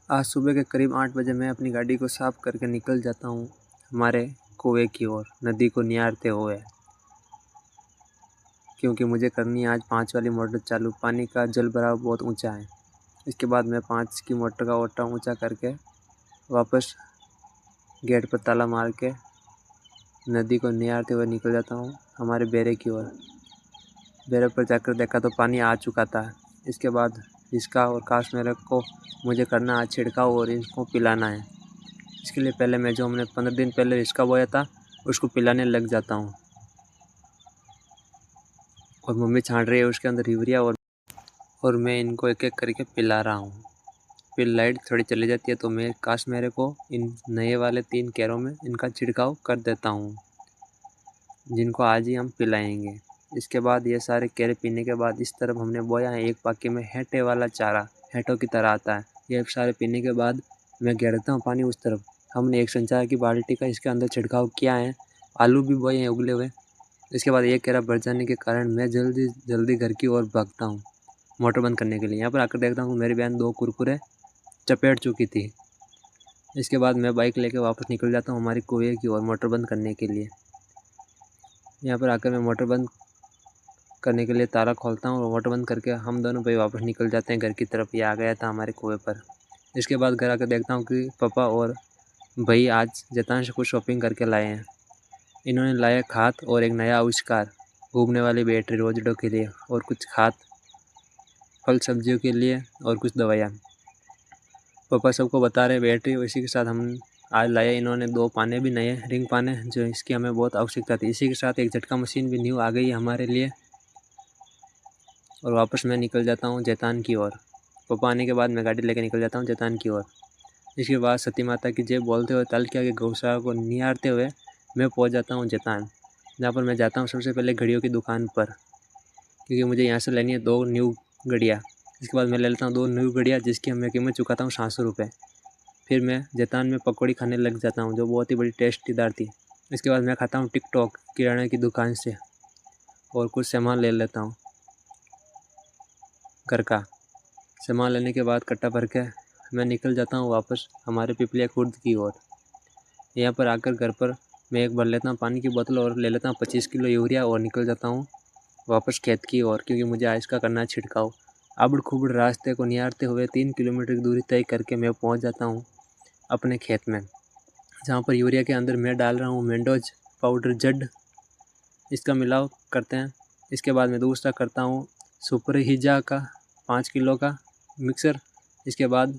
आज सुबह के करीब 8 बजे मैं अपनी गाड़ी को साफ़ करके निकल जाता हूँ हमारे कुएँ की ओर, नदी को निहारते हुए, क्योंकि मुझे करनी है आज 5 वाली मोटर चालू। पानी का जल भराव बहुत ऊंचा है। इसके बाद मैं 5 की मोटर का ओटा ऊंचा करके वापस गेट पर ताला मार के नदी को निहारते हुए निकल जाता हूँ हमारे बेरे की ओर। बेरे पर जाकर देखा तो पानी आ चुका था। इसके बाद इसका और काश मेरे को मुझे करना है छिड़काव और इसको पिलाना है। इसके लिए पहले मैं जो हमने 15 दिन पहले इसका बोया था उसको पिलाने लग जाता हूँ। और मम्मी छांट रही है उसके अंदर यूरिया और मैं इनको एक एक करके पिला रहा हूँ। फिर लाइट थोड़ी चली जाती है तो मैं काश मेरे को इन नए वाले 3 कैरों में इनका छिड़काव कर देता हूँ, जिनको आज ही हम पिलाएंगे। इसके बाद ये सारे केरे पीने के बाद इस तरफ हमने बोया है एक पाके में हेटे वाला चारा, हेटों की तरह आता है। ये सारे पीने के बाद मैं घेरता हूँ पानी उस तरफ। हमने एक संचार की बाल्टी का इसके अंदर छिड़काव किया है। आलू भी बोए हैं उगले हुए। इसके बाद एक केरा भर जाने के कारण मैं जल्दी घर की ओर भागता हूँ मोटर बंद करने के लिए। यहाँ पर आकर देखता हूँ मेरी बहन 2 कुरकुरे चपेट चुकी थी। इसके बाद मैं बाइक लेके वापस निकल जाता हूँ हमारी कुएँ की ओर मोटर बंद करने के लिए। यहाँ पर आकर मैं मोटर बंद करने के लिए ताला खोलता हूँ और मोटर बंद करके हम दोनों भाई वापस निकल जाते हैं घर की तरफ। ये आ गया था हमारे कुएँ पर। इसके बाद घर आकर देखता हूँ कि पापा और भाई आज जतान से कुछ शॉपिंग करके लाए हैं। इन्होंने लाया खाद और एक नया आविष्कार, घूमने वाली बैटरी रोजडो के लिए, और कुछ खाद फल सब्जियों के लिए और कुछ दवाइयाँ। पापा सबको बता रहे बैटरी। इसी के साथ हम आज लाए इन्होंने 2 पाने भी नए, रिंग पाने, जो इसकी हमें बहुत आवश्यकता थी। इसी के साथ एक झटका मशीन भी न्यू आ गई हमारे लिए। और वापस मैं निकल जाता हूँ जैतान की ओर। पापा आने के बाद मैं गाड़ी लेकर निकल जाता हूँ जैतान की ओर। इसके बाद सती माता की जय बोलते हुए तालकिया के गौशाला को निहारते हुए मैं पहुँच जाता हूँ जैतान, जहाँ पर मैं जाता हूँ सबसे पहले घड़ियों की दुकान पर, क्योंकि मुझे यहाँ से लेनी है 2 न्यू घड़ियाँ। इसके बाद मैं ले लेता हूँ 2 न्यू घड़ियाँ, जिसकी मैं कीमत चुकाता हूँ 700 रुपये। फिर मैं जैतान में पकौड़ी खाने लग जाता हूँ, जो बहुत ही बड़ी टेस्टीदार थी। इसके बाद मैं खाता हूँ टिकटॉक किराने की दुकान से और कुछ सामान ले लेता हूँ घर का। सामान लेने के बाद कट्टा भर के मैं निकल जाता हूँ वापस हमारे पिपलिया खुर्द की ओर। यहाँ पर आकर घर पर मैं एक भर लेता हूँ पानी की बोतल और ले लेता हूँ 25 किलो यूरिया और निकल जाता हूँ वापस खेत की ओर, क्योंकि मुझे आज का करना है छिड़काव। आबड़ खूबड़ रास्ते को निहारते हुए 3 किलोमीटर की दूरी तय करके मैं पहुँच जाता हूँ अपने खेत में, जहाँ पर यूरिया के अंदर मैं डाल रहा हूँ मेंडोज पाउडर जड। इसका मिलाव करते हैं। इसके बाद मैं दूसरा करता हूँ सुपर हिजा का 5 किलो का मिक्सर। इसके बाद